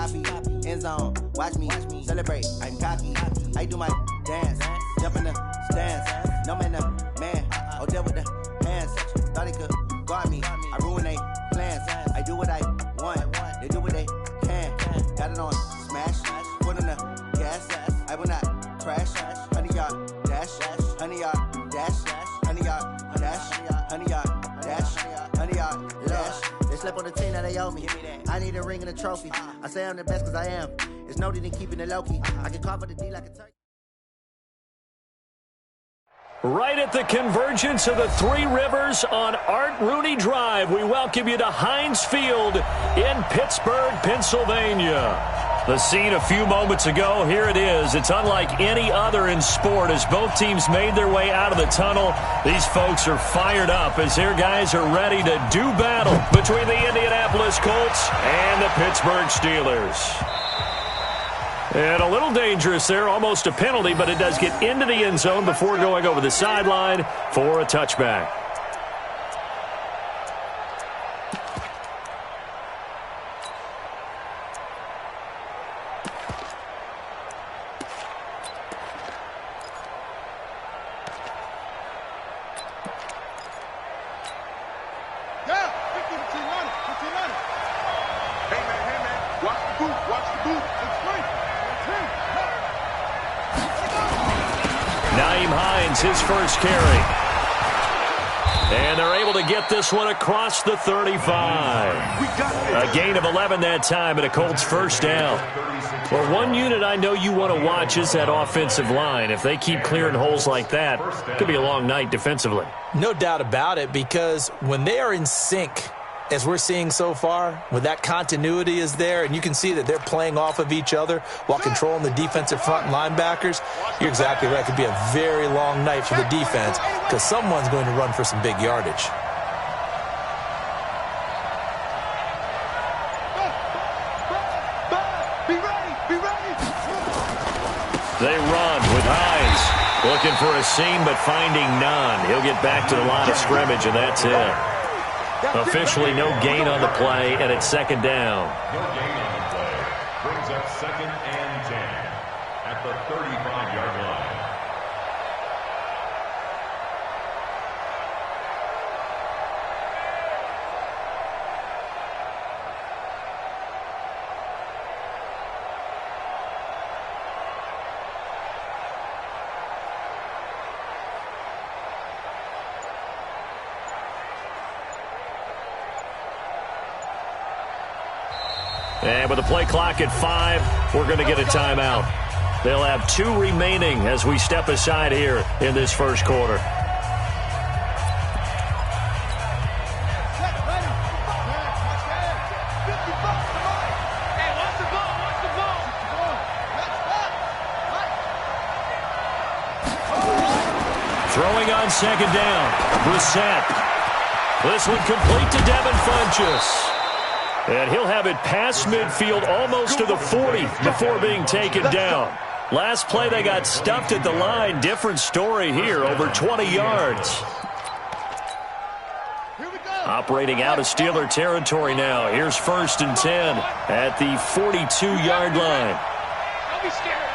copy, end zone, watch me celebrate. I'm cocky, I do my dance, jump in the stands, no man, man, oh deal with the hands, thought he could guard me, I ruin they plans, I do what I want, they do what they can, got it on smash, put on the gas, I will not crash, 100-yard dash, 100-yard dash, 100-yard dash, 100-yard dash, 100-yard dash. They slept on the team that they owe me. I need a ring and a trophy. I say I'm the best because I am. It's no need in keeping it low-key. I can cover the D like a turkey. Right at the convergence of the Three Rivers on Art Rooney Drive, we welcome you to Heinz Field in Pittsburgh, Pennsylvania. The scene a few moments ago, here it is. It's unlike any other in sport as both teams made their way out of the tunnel. These folks are fired up as their guys are ready to do battle between the Indianapolis Colts and the Pittsburgh Steelers. And a little dangerous there, almost a penalty, but it does get into the end zone before going over the sideline for a touchback. His first carry. And they're able to get this one across the 35. A gain of 11 that time and a Colts first down. Well, one unit I know you want to watch is that offensive line. If they keep clearing holes like that, it could be a long night defensively. No doubt about it, because when they are in sync, as we're seeing so far, when that continuity is there and you can see that they're playing off of each other while controlling the defensive front linebackers, you're exactly right. It could be a very long night for the defense because someone's going to run for some big yardage. They run with Hines. Looking for a seam but finding none. He'll get back to the line of scrimmage and that's it. Officially no gain on the play, and it's second down. No gain on the play. Brings up 2nd and 10 at the 35-yard line. And with the play clock at 5, we're going to get a timeout. They'll have 2 remaining as we step aside here in this first quarter. Throwing on second down. Brissett. This one complete to Devin Funchess. And he'll have it past midfield almost to the 40 before being taken down. Last play they got stuffed at the line. Different story here, over 20 yards. Operating out of Steeler territory now. Here's 1st and 10 at the 42-yard line. Don't be scared of it.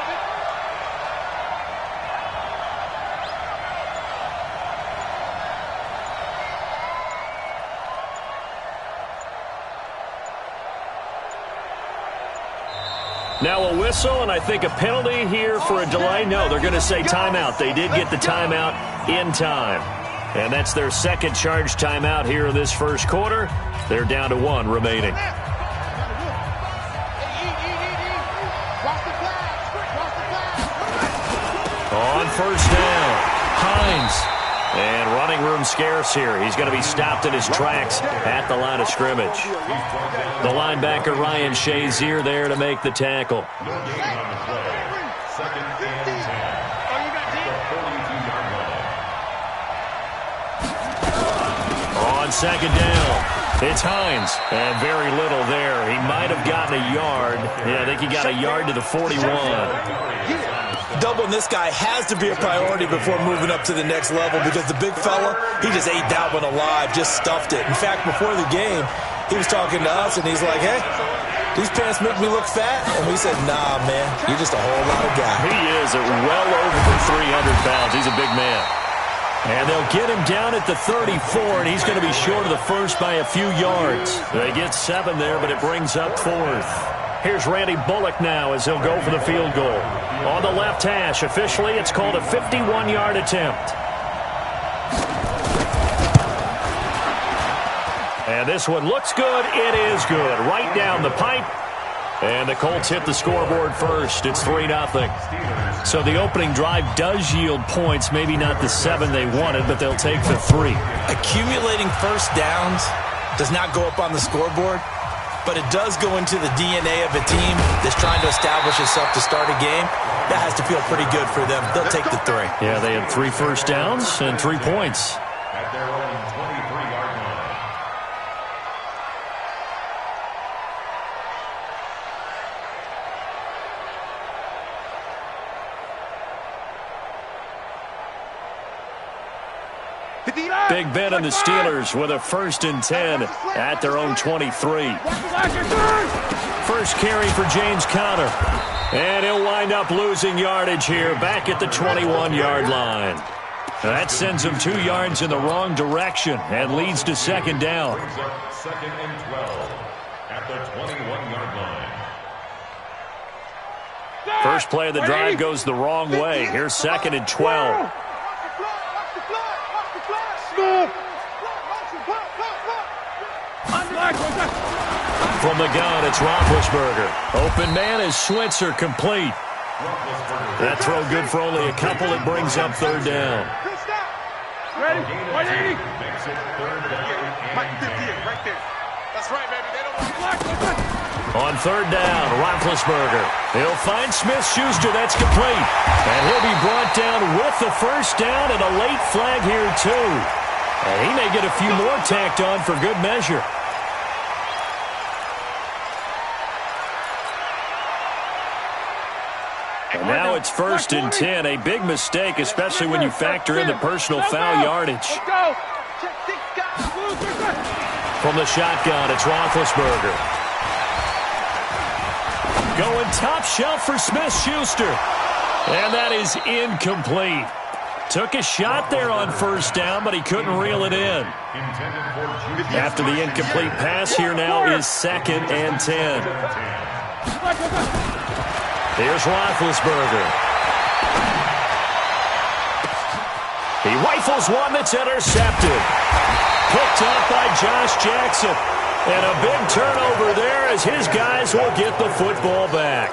Now a whistle, and I think a penalty here for a delay. No, they're going to say timeout. They did get the timeout in time. And that's their second charge timeout here in this first quarter. They're down to 1 remaining. On first down, Hines. And running room scarce here. He's going to be stopped in his tracks at the line of scrimmage. The linebacker, Ryan Shazier, there to make the tackle. No gain on the play. 2nd and 10 at the 42-yard line. On second down, it's Hines. And very little there. He might have gotten a yard. Yeah, I think he got a yard to the 41. Doubling this guy has to be a priority before moving up to the next level because the big fella, he just ate that one alive, just stuffed it. In fact, before the game, he was talking to us, and he's like, hey, these pants make me look fat. And we said, nah, man, you're just a whole lot of guy. He is at well over 300 pounds. He's a big man. And they'll get him down at the 34, and he's going to be short of the first by a few yards. They get 7 there, but it brings up 4th. Here's Randy Bullock now as he'll go for the field goal. On the left hash, officially, it's called a 51-yard attempt. And this one looks good. It is good. Right down the pipe. And the Colts hit the scoreboard first. It's 3-0. So the opening drive does yield points. Maybe not the 7 they wanted, but they'll take the 3. Accumulating first downs does not go up on the scoreboard, but it does go into the DNA of a team that's trying to establish itself to start a game. That has to feel pretty good for them. They'll take the 3. Yeah, they had 3 first downs and 3 points. At their own 23-yard line. Big Ben and the Steelers with a 1st and 10 at their own 23. First carry for James Conner. And he'll wind up losing yardage here back at the 21-yard line. That sends him 2 yards in the wrong direction and leads to 2nd down. Brings up 2nd and 12 at the 21-yard line. First play of the drive goes the wrong way. Here's 2nd and 12. From the gun, it's Roethlisberger. Open man is Switzer, complete. That throw good for only a couple. It brings up 3rd down. Ready? 180. Makes it 3rd down. Mike 50 right there. That's right, baby. They don't want to block. On 3rd down, Roethlisberger. He'll find Smith-Schuster. That's complete. And he'll be brought down with the 1st down and a late flag here, too. And he may get a few more tacked on for good measure. And now it's 1st and 10. A big mistake, especially when you factor in the personal foul yardage. From the shotgun, it's Roethlisberger. Going top shelf for Smith-Schuster. And that is incomplete. Took a shot there on 1st down, but he couldn't reel it in. After the incomplete pass, here now is 2nd and 10. Here's Roethlisberger. He rifles one that's intercepted. Picked up by Josh Jackson. And a big turnover there as his guys will get the football back.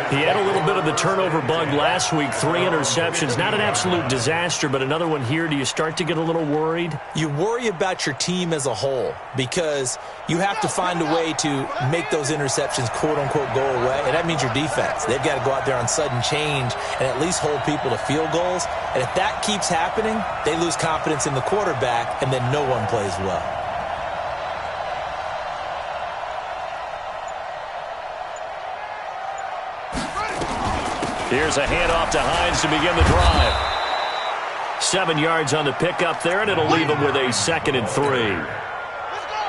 He had a little bit of the turnover bug last week, 3 interceptions. Not an absolute disaster, but another one here. Do you start to get a little worried? You worry about your team as a whole because you have to find a way to make those interceptions, quote-unquote, go away, and that means your defense. They've got to go out there on sudden change and at least hold people to field goals. And if that keeps happening, they lose confidence in the quarterback, and then no one plays well. Here's a handoff to Hines to begin the drive. 7 yards on the pickup there, and it'll leave him with a 2nd and 3.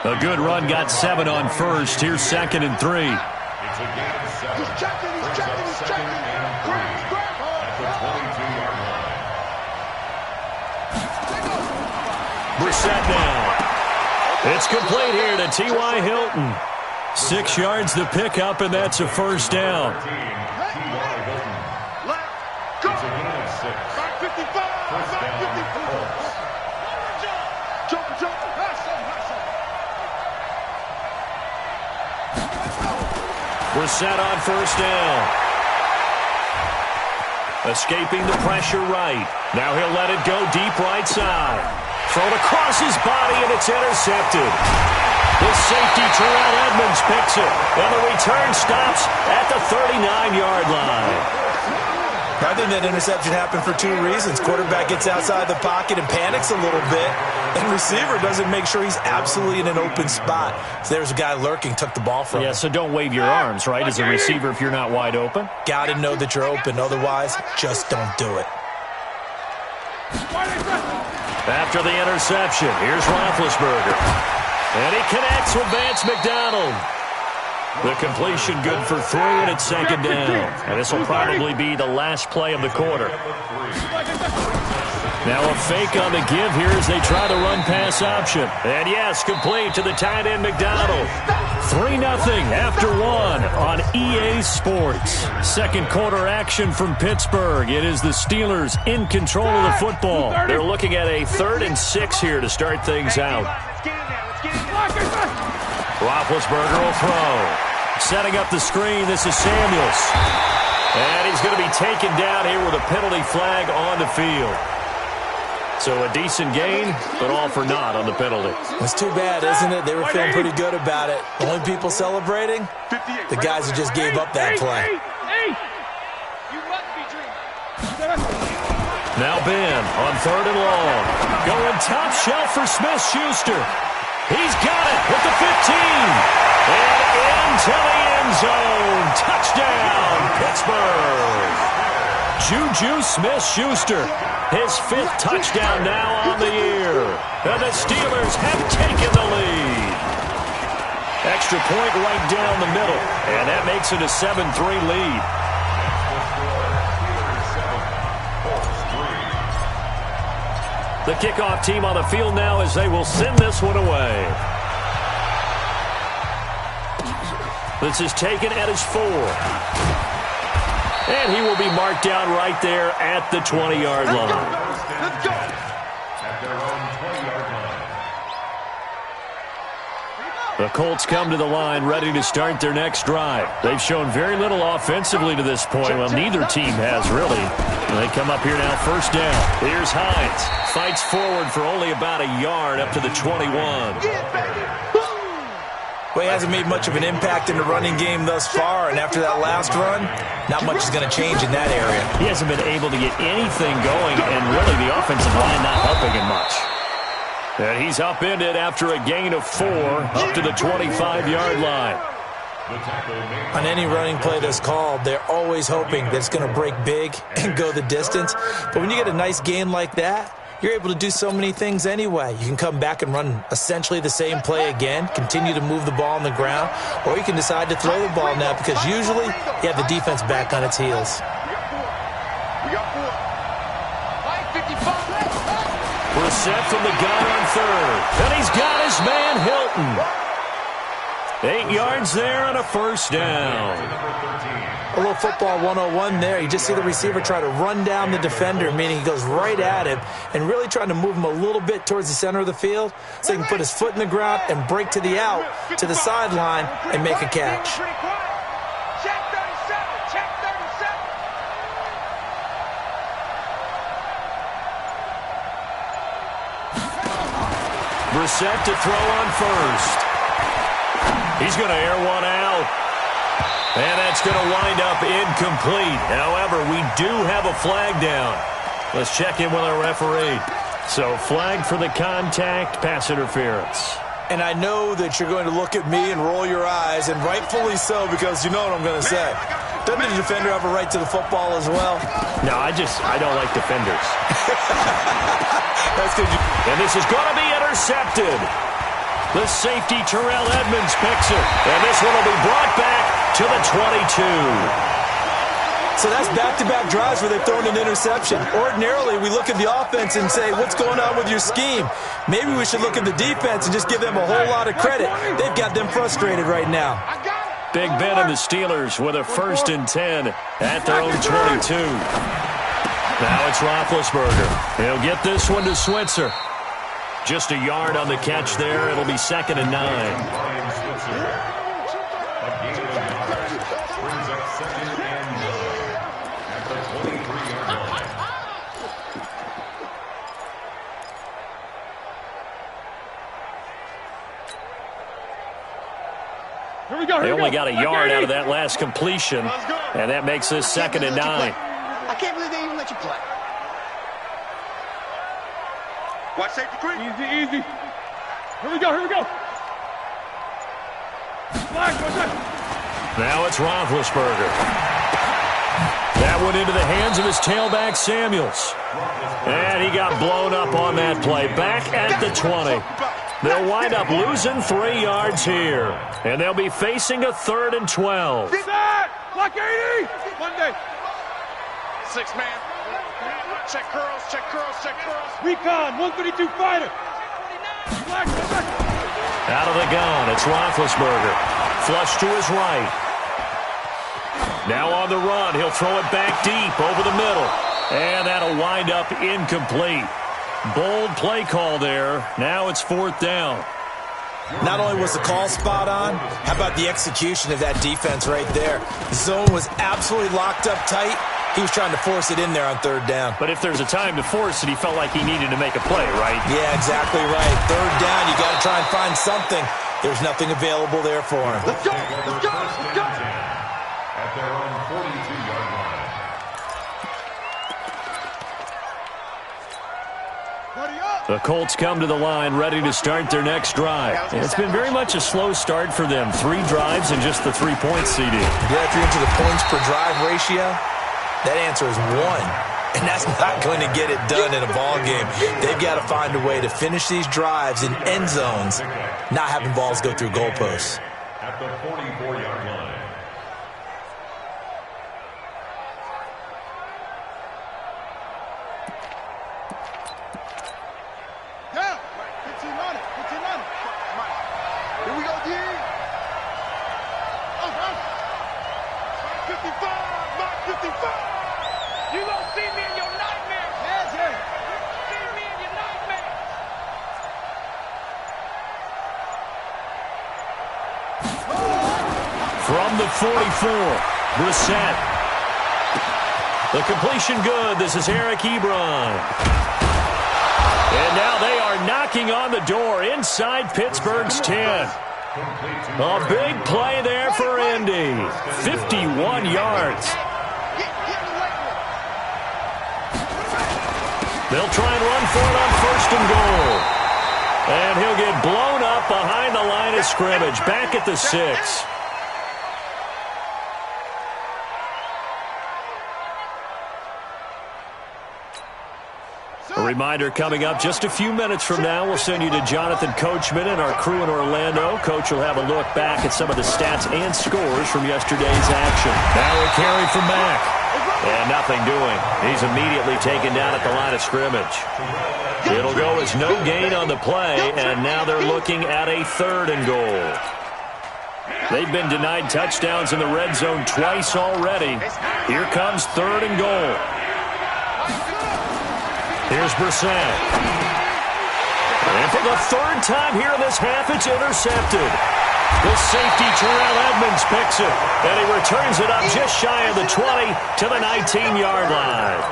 A good run got 7 on 1st. Here's 2nd and 3. It's a gain of 7. Brings up 2nd and 3 at the 22-yard line. Brissett now. It's complete here to T.Y. Hilton. 6 yards the pickup, and that's a 1st down. It's a gain of 6. First down, Colts. Brissett on 1st down. Escaping the pressure right. Now he'll let it go deep right side. Thrown across his body, and it's intercepted. The safety, Terrell Edmonds, picks it. And the return stops at the 39-yard line. I think that interception happened for 2 reasons. Quarterback gets outside the pocket and panics a little bit, and receiver doesn't make sure he's absolutely in an open spot. So there's a guy lurking, took the ball from him. Yeah, so don't wave your arms, right, as a receiver if you're not wide open. Got to know that you're open. Otherwise, just don't do it. After the interception, here's Roethlisberger. And he connects with Vance McDonald. The completion good for 3, and it's second down. And this will probably be the last play of the quarter. Now a fake on the give here as they try to run pass option. And yes, complete to the tight end McDonald. 3-0 after 1 on EA Sports. Second quarter action from Pittsburgh. It is the Steelers in control of the football. They're looking at a 3rd and 6 here to start things out. Roethlisberger will throw. Setting up the screen, this is Samuels. And he's going to be taken down here with a penalty flag on the field. So a decent gain, but all for naught on the penalty. It's too bad, isn't it? They were feeling pretty good about it. The only people celebrating? The guys who just gave up that play. Now Ben on 3rd and long. Going top shelf for Smith-Schuster. He's got it with the 15. And into the end zone. Touchdown, Pittsburgh. Juju Smith-Schuster. His 5th touchdown now on the year. And the Steelers have taken the lead. Extra point right down the middle. And that makes it a 7-3 lead. The kickoff team on the field now as they will send this one away. This is taken at his 4. And he will be marked down right there at the 20-yard line. Let's go. At their own 20-yard line. The Colts come to the line ready to start their next drive. They've shown very little offensively to this point. Well, neither team has really. They come up here now, first down. Here's Hines. Fights forward for only about a yard up to the 21. Well, he hasn't made much of an impact in the running game thus far, and after that last run, not much is going to change in that area. He hasn't been able to get anything going, and really the offensive line not helping him much. And he's upended after a gain of 4 up to the 25-yard line. On any running play that's called, they're always hoping that it's going to break big and go the distance. But when you get a nice gain like that, you're able to do so many things anyway. You can come back and run essentially the same play again, continue to move the ball on the ground, or you can decide to throw the ball now because usually you have the defense back on its heels. Brissett from the gun on 3rd. And he's got his man Hilton. 8 yards there and a first down. A little football 101 there. You just see the receiver try to run down the defender, meaning he goes right at him and really trying to move him a little bit towards the center of the field so he can put his foot in the ground and break to the out, to the sideline, and make a catch. Check 37. Check 37. Brissett to throw on 1st. He's going to air one out. And that's going to wind up incomplete. However, we do have a flag down. Let's check in with our referee. So, flag for the contact, pass interference. And I know that you're going to look at me and roll your eyes, and rightfully so, because you know what I'm going to say. Doesn't the defender have a right to the football as well? No, I don't like defenders. That's good. And this is going to be intercepted. The safety, Terrell Edmonds, picks it. And this one will be brought back to the 22. So that's back-to-back drives where they've thrown an interception. Ordinarily, we look at the offense and say, what's going on with your scheme? Maybe we should look at the defense and just give them a whole lot of credit. They've got them frustrated right now. Big Ben and the Steelers with a 1st and 10 at their own 22. Now it's Roethlisberger. He'll get this one to Switzer. Just a yard on the catch there. It'll be 2nd and 9. They only got a yard out of that last completion, and that makes this 2nd and 9. I can't believe they even let you play. Watch safety creep. Easy. Here we go. Now it's Roethlisberger. That went into the hands of his tailback, Samuels. And he got blown up on that play. Back at the 20. They'll wind up losing 3 yards here. And they'll be facing a 3rd and 12. Get that! Block 80! Monday. 6-man. Check curls, check curls, check curls. Recon, 132 fighter. Black. Out of the gun, it's Roethlisberger. Flush to his right. Now on the run, he'll throw it back deep over the middle. And that'll wind up incomplete. Bold play call there. Now it's 4th down. Not only was the call spot on, how about the execution of that defense right there? The zone was absolutely locked up tight. He was trying to force it in there on 3rd down. But if there's a time to force it, he felt like he needed to make a play, right? Yeah, exactly right. 3rd down, you got to try and find something. There's nothing available there for him. Let's go! Let's go! Let's go! At their own 42-yard line. The Colts come to the line ready to start their next drive. And it's been very much a slow start for them. 3 drives and just the 3-point CD. Yeah, if you're into the points per drive ratio, that answer is 1. And that's not going to get it done in a ball game. They've got to find a way to finish these drives in end zones, not having balls go through goalposts. At the 44-yard line. Yeah! 15 on it! 15 on it! Here we go, D! Oh, 55! Mark 55! You gonna see me in your nightmare. Yes, yeah! See me in your nightmare. From the 44, Brissett. The completion good. This is Eric Ebron. And now they are knocking on the door inside Pittsburgh's 10. A big play there for Indy. 51 yards. They'll try and run for it on 1st and goal. And he'll get blown up behind the line of scrimmage. Back at the 6. A reminder coming up just a few minutes from now. We'll send you to Jonathan Coachman and our crew in Orlando. Coach will have a look back at some of the stats and scores from yesterday's action. Now a carry from Mack. And nothing doing. He's immediately taken down at the line of scrimmage. It'll go as no gain on the play, and now they're looking at a 3rd and goal. They've been denied touchdowns in the red zone twice already. Here comes 3rd and goal. Here's Brissett. And for the 3rd time here in this half, it's intercepted. The safety, Terrell Edmonds, picks it. And he returns it up just shy of the 20 to the 19-yard line.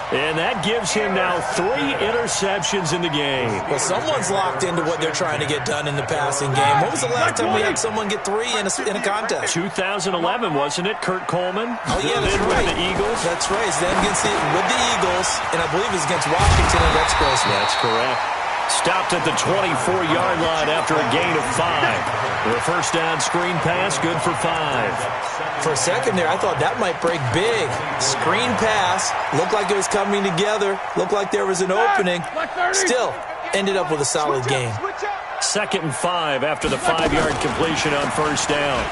And that gives him now 3 interceptions in the game. Well, someone's locked into what they're trying to get done in the passing game. When was the last time we had someone get 3 in a contest? 2011, wasn't it? Kurt Coleman? Oh, yeah, that's right. With the Eagles? That's right. It's then with the Eagles, and I believe it's against Washington and Rex Grossman. That's correct. Stopped at the 24-yard line after a gain of 5. The 1st down screen pass, good for 5. For a second there, I thought that might break big. Screen pass, looked like it was coming together, looked like there was an opening. Still, ended up with a solid game. 2nd and 5 after the 5-yard completion on 1st down.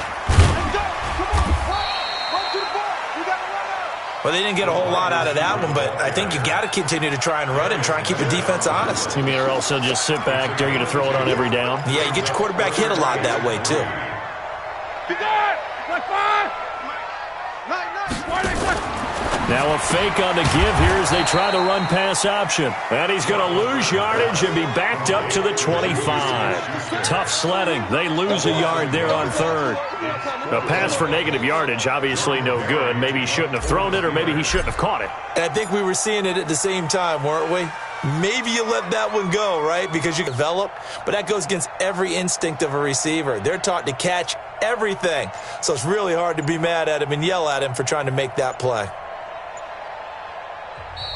Well, they didn't get a whole lot out of that one, but I think you got to continue to try and run and try and keep the defense honest. You mean or else they'll just sit back, dare you to throw it on every down? Yeah, you get your quarterback hit a lot that way, too. Now a fake on the give here as they try the run-pass option. And he's going to lose yardage and be backed up to the 25. Tough sledding. They lose a yard there on 3rd. A pass for negative yardage, obviously no good. Maybe he shouldn't have thrown it, or maybe he shouldn't have caught it. And I think we were seeing it at the same time, weren't we? Maybe you let that one go, right, because you develop. But that goes against every instinct of a receiver. They're taught to catch everything. So it's really hard to be mad at him and yell at him for trying to make that play.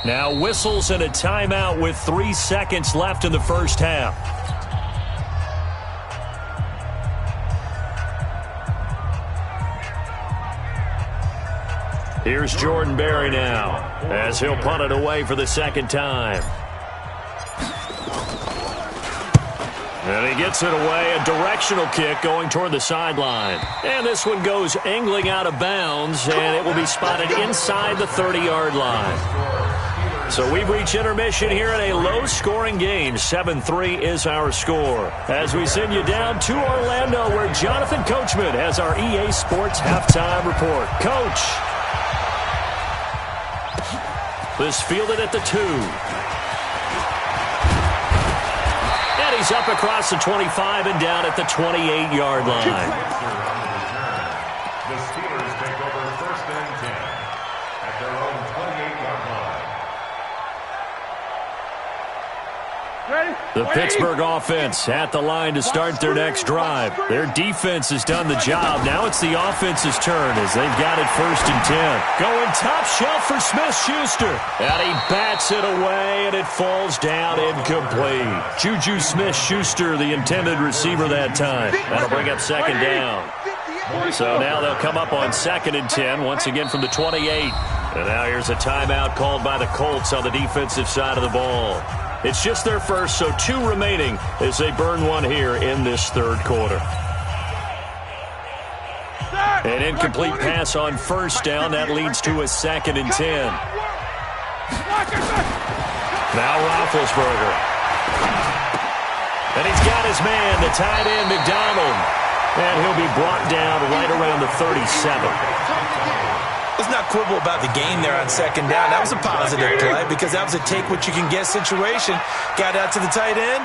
Now whistles and a timeout with 3 seconds left in the 1st half. Here's Jordan Berry now as he'll punt it away for the 2nd time. And he gets it away, a directional kick going toward the sideline. And this one goes angling out of bounds, and it will be spotted inside the 30-yard line. So we've reached intermission here in a low-scoring game. 7-3 is our score. As we send you down to Orlando, where Jonathan Coachman has our EA Sports halftime report. Coach. This fielded at the 2. And he's up across the 25 and down at the 28-yard line. The Steelers take over 1st and 10 at their own 28-yard line. The Pittsburgh offense at the line to start their next drive. Their defense has done the job. Now it's the offense's turn as they've got it 1st and 10. Going top shelf for Smith-Schuster. And he bats it away, and it falls down incomplete. Juju Smith-Schuster, the intended receiver that time. That'll bring up 2nd down. So now they'll come up on 2nd and 10, once again from the 28. And now here's a timeout called by the Colts on the defensive side of the ball. It's just their first, so 2 remaining as they burn one here in this 3rd quarter. An incomplete pass on 1st down. That leads to a 2nd and 10. Now Roethlisberger. And he's got his man, the tight end, McDonald. And he'll be brought down right around the 37. Let's not quibble about the gain there on 2nd down. That was a positive play because that was a take-what-you-can-get situation. Got out to the tight end.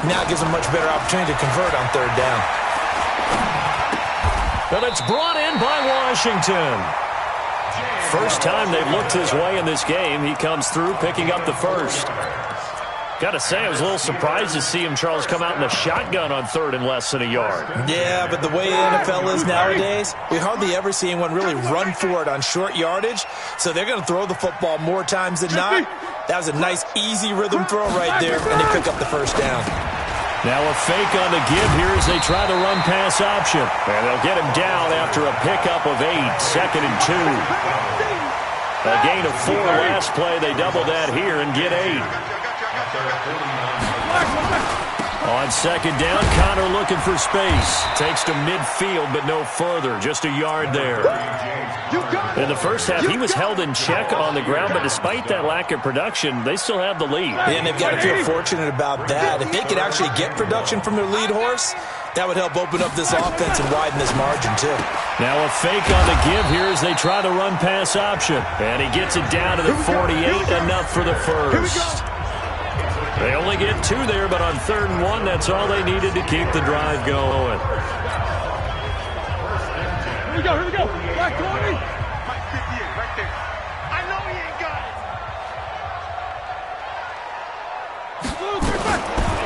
Now gives him a much better opportunity to convert on 3rd down. And it's brought in by Washington. First time they've looked his way in this game. He comes through picking up the 1st. Got to say, I was a little surprised to see him, Charles, come out in the shotgun on 3rd and less than a yard. Yeah, but the way the NFL is nowadays, we hardly ever see anyone really run for it on short yardage. So they're going to throw the football more times than not. That was a nice, easy rhythm throw right there, and they pick up the 1st down. Now a fake on the give here as they try the run-pass option. And they'll get him down after a pickup of 8, 2nd and 2. A gain of 4 last play. They double that here and get 8. On 2nd down, Connor looking for space. Takes to midfield, but no further. Just a yard there. In the first half, he was held in check on the ground, but despite that lack of production, they still have the lead. And they've got to feel fortunate about that. If they could actually get production from their lead horse, that would help open up this offense and widen this margin, too. Now a fake on the give here as they try the run-pass option. And he gets it down to the 48, enough for the 1st. They only get 2 there, but on 3rd and 1, that's all they needed to keep the drive going. Here we go, here we go. Back 20. Mike 58, right there. I know he ain't got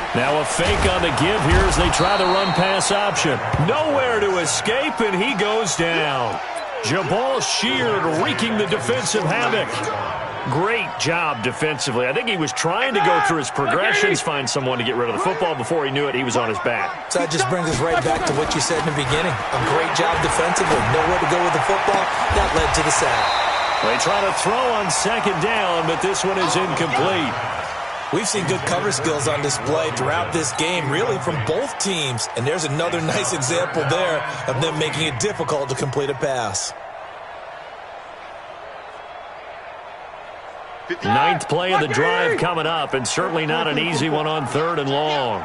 it. Now a fake on the give here as they try the run-pass option. Nowhere to escape, and he goes down. Jabal Sheard wreaking the defensive havoc. Great job defensively. I think he was trying to go through his progressions, find someone to get rid of the football. Before he knew it, he was on his back. So that just brings us right back to what you said in the beginning. A great job defensively. Nowhere to go with the football. That led to the sack. They try to throw on 2nd down, but this one is incomplete. We've seen good cover skills on display throughout this game, really from both teams. And there's another nice example there of them making it difficult to complete a pass. 9th play of the drive coming up, and certainly not an easy one on 3rd and long.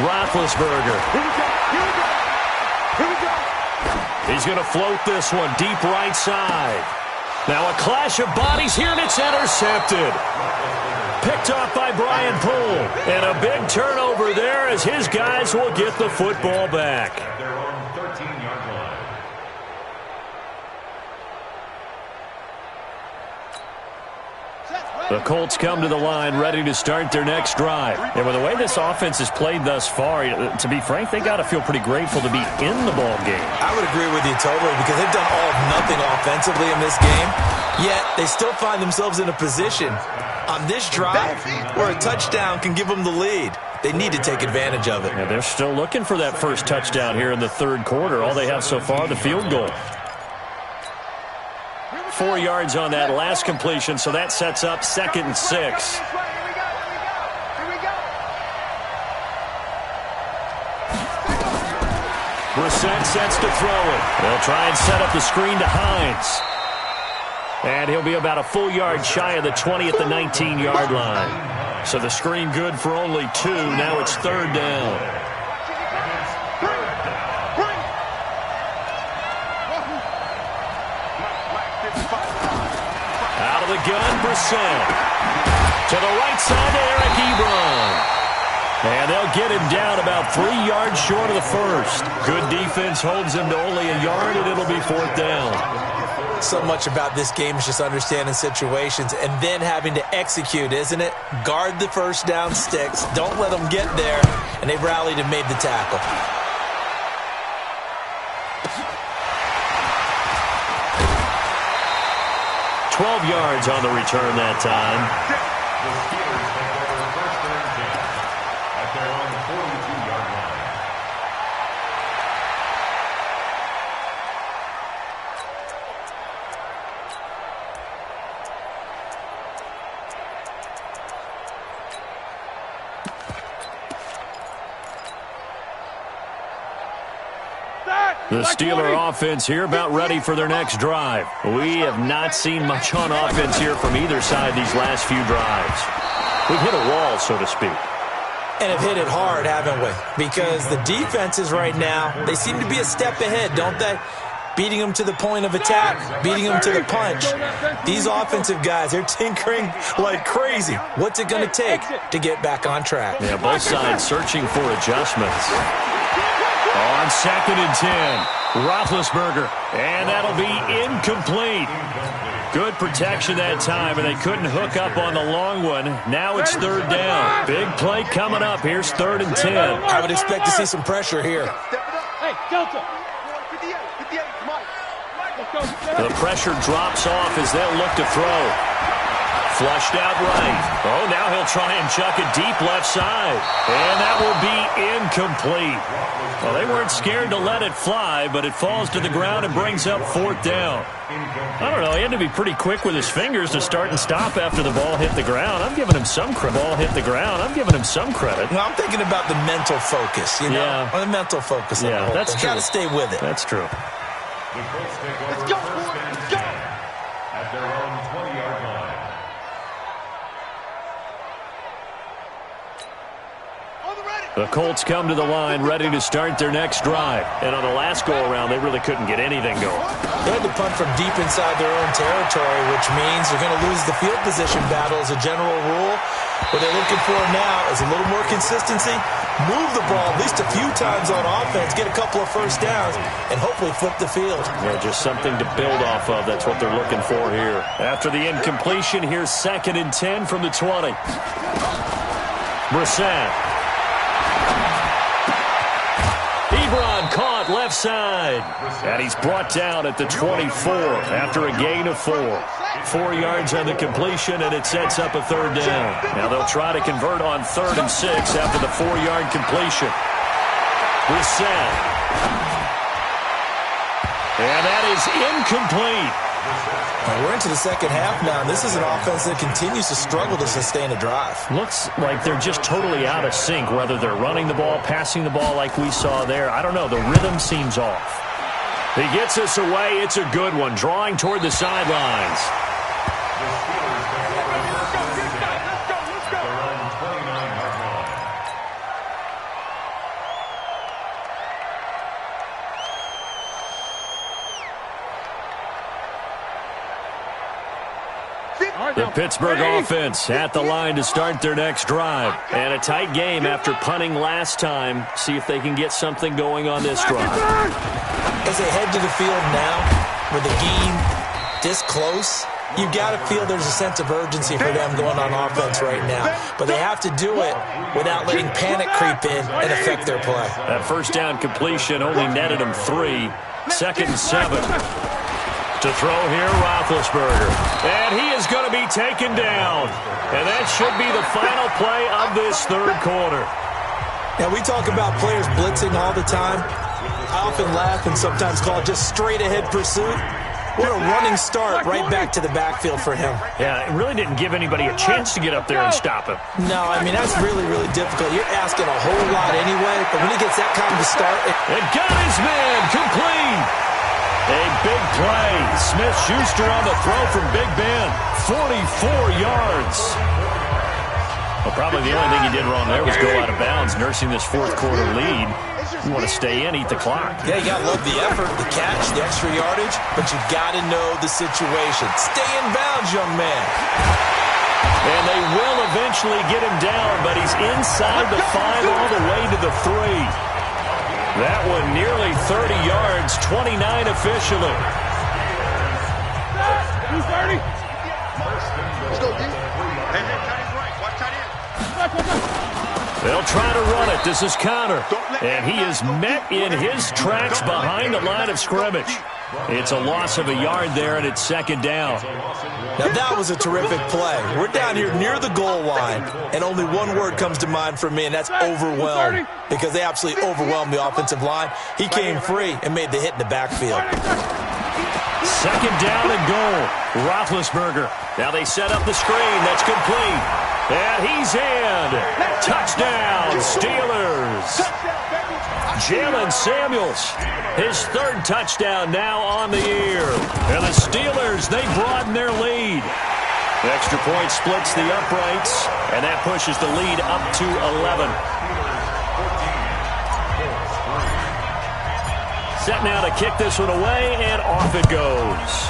Roethlisberger. He's going to float this one deep right side. Now a clash of bodies here, and it's intercepted. Picked off by Brian Poole. And a big turnover there as his guys will get the football back. Their own 13-yard line. The Colts come to the line ready to start their next drive. And with the way this offense has played thus far, to be frank, they got to feel pretty grateful to be in the ball game. I would agree with you totally because they've done all of nothing offensively in this game, yet they still find themselves in a position on this drive where a touchdown can give them the lead. They need to take advantage of it. And they're still looking for that first touchdown here in the 3rd quarter. All they have so far, the field goal. 4 yards on that last completion, so that sets up 2nd and 6. Brissett sets to throw it. They'll try and set up the screen to Hines. And he'll be about a full yard shy of the 20 at the 19-yard line. So the screen good for only 2. Now it's third down. Out of the gun, Brissett. To the right side to Eric Ebron. And they'll get him down about 3 yards short of the first. Good defense holds him to only a yard, and it'll be fourth down. So much about this game is just understanding situations and then having to execute, isn't it? Guard the first down sticks. Don't let them get there. And they rallied and made the tackle. "12 yards on the return that time. The Steelers take over first and 10 at their own 42-yard line. The Steeler offense here about ready for their next drive. We have not seen much on offense here from either side these last few drives. We've hit a wall, so to speak. And have hit it hard, haven't we? Because the defenses right now, they seem to be a step ahead, don't they? Beating them to the point of attack, beating them to the punch. These offensive guys, they're tinkering like crazy. What's it going to take to get back on track? Yeah, both sides searching for adjustments. On 2nd and 10, Roethlisberger, and that'll be incomplete. Good protection that time, and they couldn't hook up on the long one. Now it's third down. Big play coming up. Here's 3rd and 10. I would expect to see some pressure here. Hey, Delta. The pressure drops off as they'll look to throw. Flushed out right. Oh, now he'll try and chuck it deep left side. And that will be incomplete. Well, they weren't scared to let it fly, but it falls to the ground and brings up 4th down. I don't know. He had to be pretty quick with his fingers to start and stop after the ball hit the ground. I'm giving him some credit. Well, I'm thinking about the mental focus, you know? Yeah. Or the mental focus. Yeah, that's true. Got to stay with it. That's true. The Colts take over first and 10 at their own 20-yard line. The Colts come to the line ready to start their next drive. And on the last go-around, they really couldn't get anything going. They had to punt from deep inside their own territory, which means they're going to lose the field position battle as a general rule. What they're looking for now is a little more consistency, move the ball at least a few times on offense, get a couple of first downs, and hopefully flip the field. Yeah, just something to build off of. That's what they're looking for here. After the incompletion, here's 2nd and 10 from the 20. Brissett. Ebron caught left side. And he's brought down at the 24 after a gain of 4. 4 yards on the completion, and it sets up a 3rd down. Now they'll try to convert on 3rd and 6 after the 4-yard completion. Brissett. And that is incomplete. We're into the second half now, and this is an offense that continues to struggle to sustain a drive. Looks like they're just totally out of sync, whether they're running the ball, passing the ball like we saw there. I don't know. The rhythm seems off. He gets us away. It's a good one, drawing toward the sidelines. The Pittsburgh offense at the line to start their next drive. And a tight game after punting last time. See if they can get something going on this drive. As they head to the field now, with the game this close, you've got to feel there's a sense of urgency for them going on offense right now. But they have to do it without letting panic creep in and affect their play. That first down completion only netted them 3. 2nd and 7. To throw here, Roethlisberger. And he is going to be taken down. And that should be the final play of this 3rd quarter. Now, we talk about players blitzing all the time. I often laugh and sometimes call it just straight-ahead pursuit. What a running start right back to the backfield for him. Yeah, it really didn't give anybody a chance to get up there and stop him. No, I mean, that's really, really difficult. You're asking a whole lot anyway, but when he gets that kind of a start... And got his man complete. A big play. Smith-Schuster on the throw from Big Ben. 44 yards. Well, probably the only thing he did wrong there was go out of bounds, nursing this fourth quarter lead. You want to stay in, eat the clock. Yeah, you got to love the effort, the catch, the extra yardage, but you got to know the situation. Stay in bounds, young man. And they will eventually get him down, but he's inside the 5 all the way to the 3. That one nearly 30 yards, 29 officially. 230. Let's go, D. Hey, tight end right. Watch tight end. They'll try to run it. This is Connor. And he is met in his tracks behind the line of scrimmage. It's a loss of a yard there, and it's second down. Now, that was a terrific play. We're down here near the goal line, and only one word comes to mind for me, and that's overwhelmed, because they absolutely overwhelmed the offensive line. He came free and made the hit in the backfield. Second down and goal. Roethlisberger. Now they set up the screen. That's complete. And he's in. Touchdown, Steelers. Jalen Samuels, his third touchdown now on the year. And the Steelers, they broaden their lead. The extra point splits the uprights, and that pushes the lead up to 11. Set now to kick this one away, and off it goes.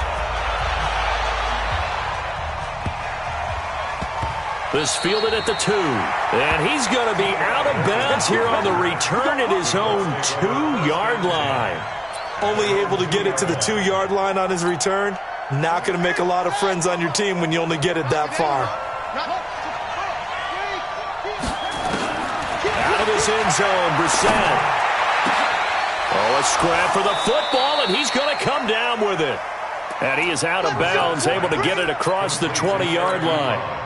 This fielded at the 2. And he's going to be out of bounds here on the return at his own 2-yard line. Only able to get it to the 2-yard line on his return. Not going to make a lot of friends on your team when you only get it that far. Out of his end zone, Brissett. Oh, a scrap for the football, and he's going to come down with it. And he is out of bounds, able to get it across the 20-yard line.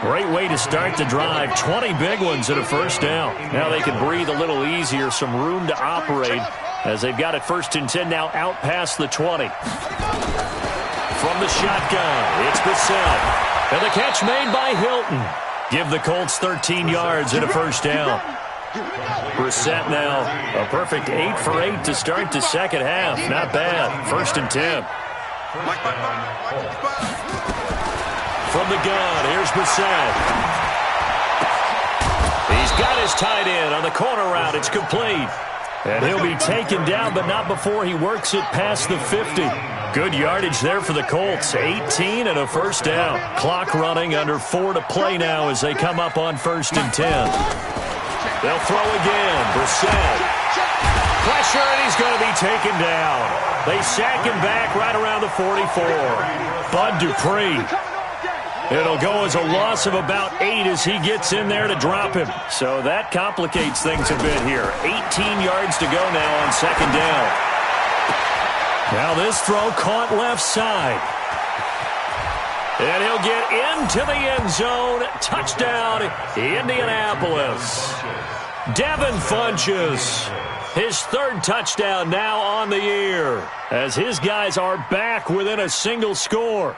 Great way to start the drive. 20 big ones at a first down. Now they can breathe a little easier, some room to operate as they've got it first and 10 now out past the 20. From the shotgun, it's Brissett. And the catch made by Hilton. Give the Colts 13 yards and a first down. Brissett now a perfect 8 for 8 to start the second half. Not bad. First and 10. From the gun, here's Brissett. He's got his tight end on the corner route. It's complete. And he'll be taken down, but not before he works it past the 50. Good yardage there for the Colts. 18 and a first down. Clock running, under 4 to play now as they come up on first and 10. They'll throw again. Brissett. Pressure, and he's going to be taken down. They sack him back right around the 44. Bud Dupree. It'll go as a loss of about 8 as he gets in there to drop him. So that complicates things a bit here. 18 yards to go now on second down. Now this throw caught left side. And he'll get into the end zone. Touchdown, Indianapolis. Devin Funchess, his third touchdown now on the year, as his guys are back within a single score.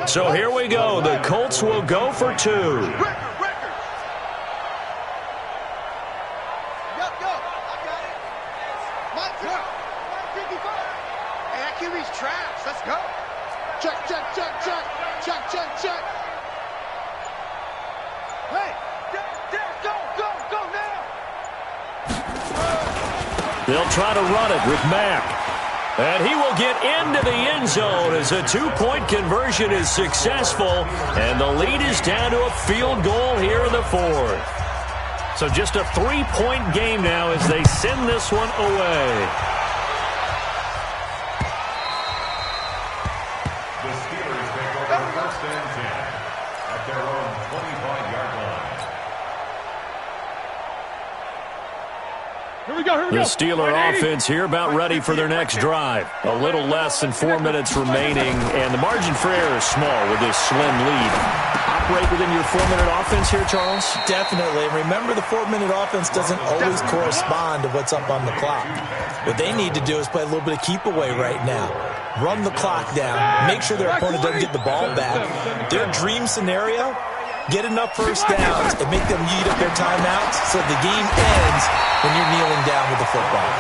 So here we go. The Colts will go for 2. Let's go. Check, check, check, check. Check, check, check. Hey, go now. They'll try to run it with Mack. And he will get into the end zone as a 2-point conversion is successful. And the lead is down to a field goal here in the 4th. So just a 3-point game now as they send this one away. The Steelers take over first and 10 at their own 25-yard line. The Steeler offense here about ready for their next drive. A little less than 4 minutes remaining, and the margin for error is small with this slim lead. Operate within your 4-minute offense here, Charles? Definitely. Remember, the 4-minute offense doesn't always correspond to what's up on the clock. What they need to do is play a little bit of keep away right now. Run the clock down. Make sure their opponent doesn't get the ball back. Their dream scenario, get enough first downs and make them eat up their timeouts so the game ends when you're kneeling down with the football.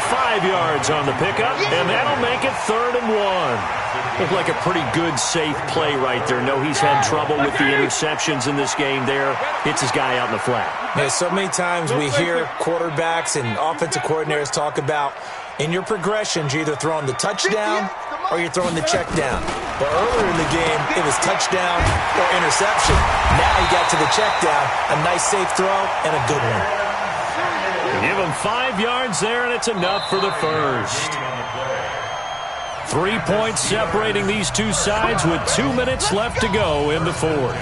5 yards on the pickup, and that'll make it 3rd and 1. Looked like a pretty good, safe play right there. No, he's had trouble with the interceptions in this game there. Hits his guy out in the flat. Yeah, so many times we hear quarterbacks and offensive coordinators talk about in your progressions, you're either throwing the touchdown or you're throwing the check down. But earlier in the game, it was touchdown or interception. Now you got to the check down, a nice safe throw, and a good one. Give him 5 yards there, and it's enough for the first. 3 points separating these two sides with 2 minutes left to go in the fourth.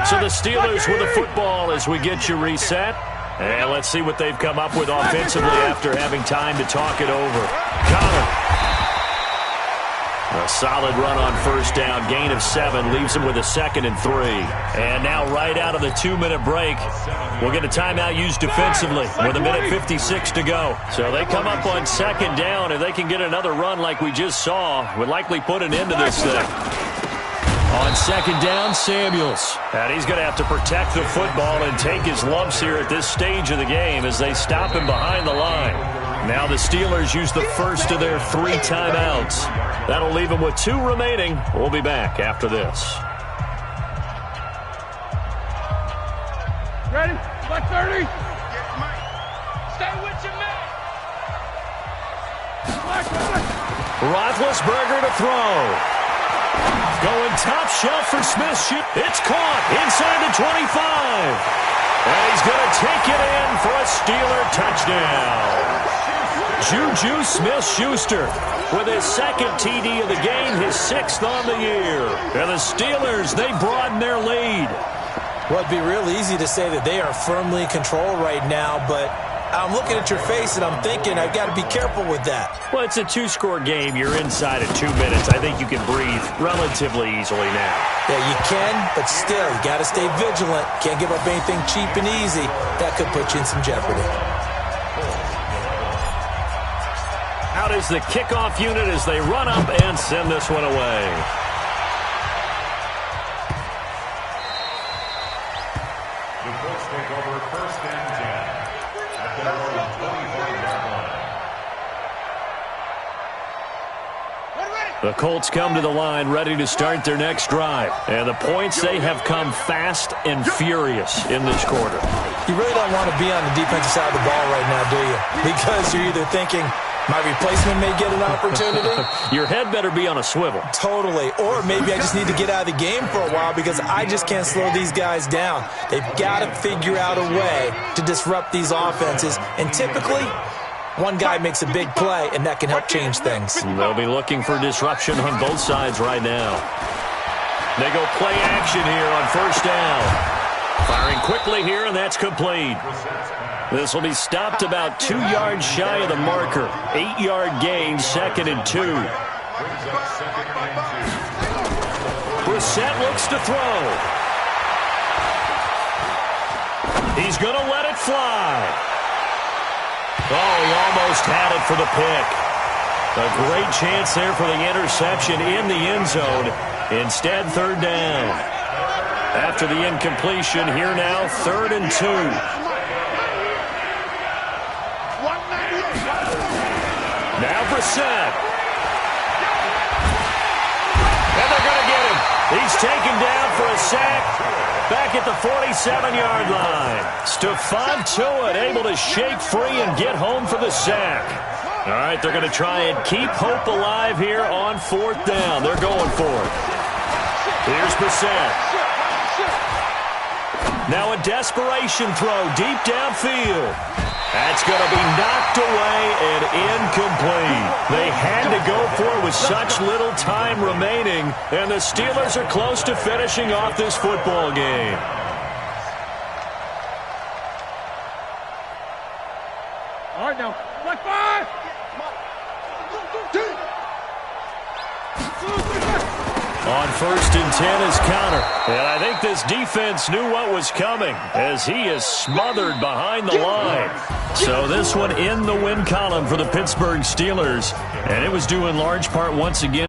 So the Steelers with the football as we get you reset. And let's see what they've come up with offensively after having time to talk it over. Connor. A solid run on first down. Gain of 7 leaves him with a 2nd and 3. And now right out of the 2-minute break, we'll get a timeout used defensively with 1:56 to go. So they come up on 2nd down. If they can get another run like we just saw, would likely put an end to this thing. On 2nd down, Samuels. And he's going to have to protect the football and take his lumps here at this stage of the game as they stop him behind the line. Now the Steelers use the first of their 3 timeouts. That'll leave them with 2 remaining. We'll be back after this. Ready? Black 30. Stay with your man. Roethlisberger to throw. Going top shelf for Smith. It's caught inside the 25. And he's going to take it in for a Steeler touchdown. Juju Smith-Schuster with his 2nd TD of the game, his 6th on the year. And the Steelers, they broaden their lead. Well, it'd be real easy to say that they are firmly in control right now, but I'm looking at your face and I'm thinking I've got to be careful with that. Well, it's a 2-score game. You're inside of 2 minutes. I think you can breathe relatively easily now. Yeah, you can, but still, you got to stay vigilant. Can't give up anything cheap and easy. That could put you in some jeopardy. Out is the kickoff unit as they run up and send this one away. The Colts take over 1st and 10 at their own 25-yard line. The Colts come to the line ready to start their next drive. And the points, they have come fast and furious in this quarter. You really don't want to be on the defensive side of the ball right now, do you? Because you're either thinking, my replacement may get an opportunity. Your head better be on a swivel. Totally. Or maybe I just need to get out of the game for a while because I just can't slow these guys down. They've got to figure out a way to disrupt these offenses. And typically, one guy makes a big play, and that can help change things. They'll be looking for disruption on both sides right now. They go play action here on first down. Firing quickly here, and that's complete. This will be stopped about 2 yards shy of the marker. 8-yard gain, 2nd and 2. Brissett looks to throw. He's going to let it fly. Oh, he almost had it for the pick. A great chance there for the interception in the end zone. Instead, 3rd down. After the incompletion, here now, 3rd and 2. Now Brissett. And they're going to get him. He's taken down for a sack back at the 47-yard line. Stephon Tuitt able to shake free and get home for the sack. All right, they're going to try and keep hope alive here on 4th down. They're going for it. Here's Brissett. Now a desperation throw deep downfield. That's going to be knocked away and incomplete. They had to go for it with such little time remaining, and the Steelers are close to finishing off this football game. All right, now. Black 5! On 1st and 10 is counter. And I think this defense knew what was coming as he is smothered behind the line. So this one in the win column for the Pittsburgh Steelers. And it was due in large part once again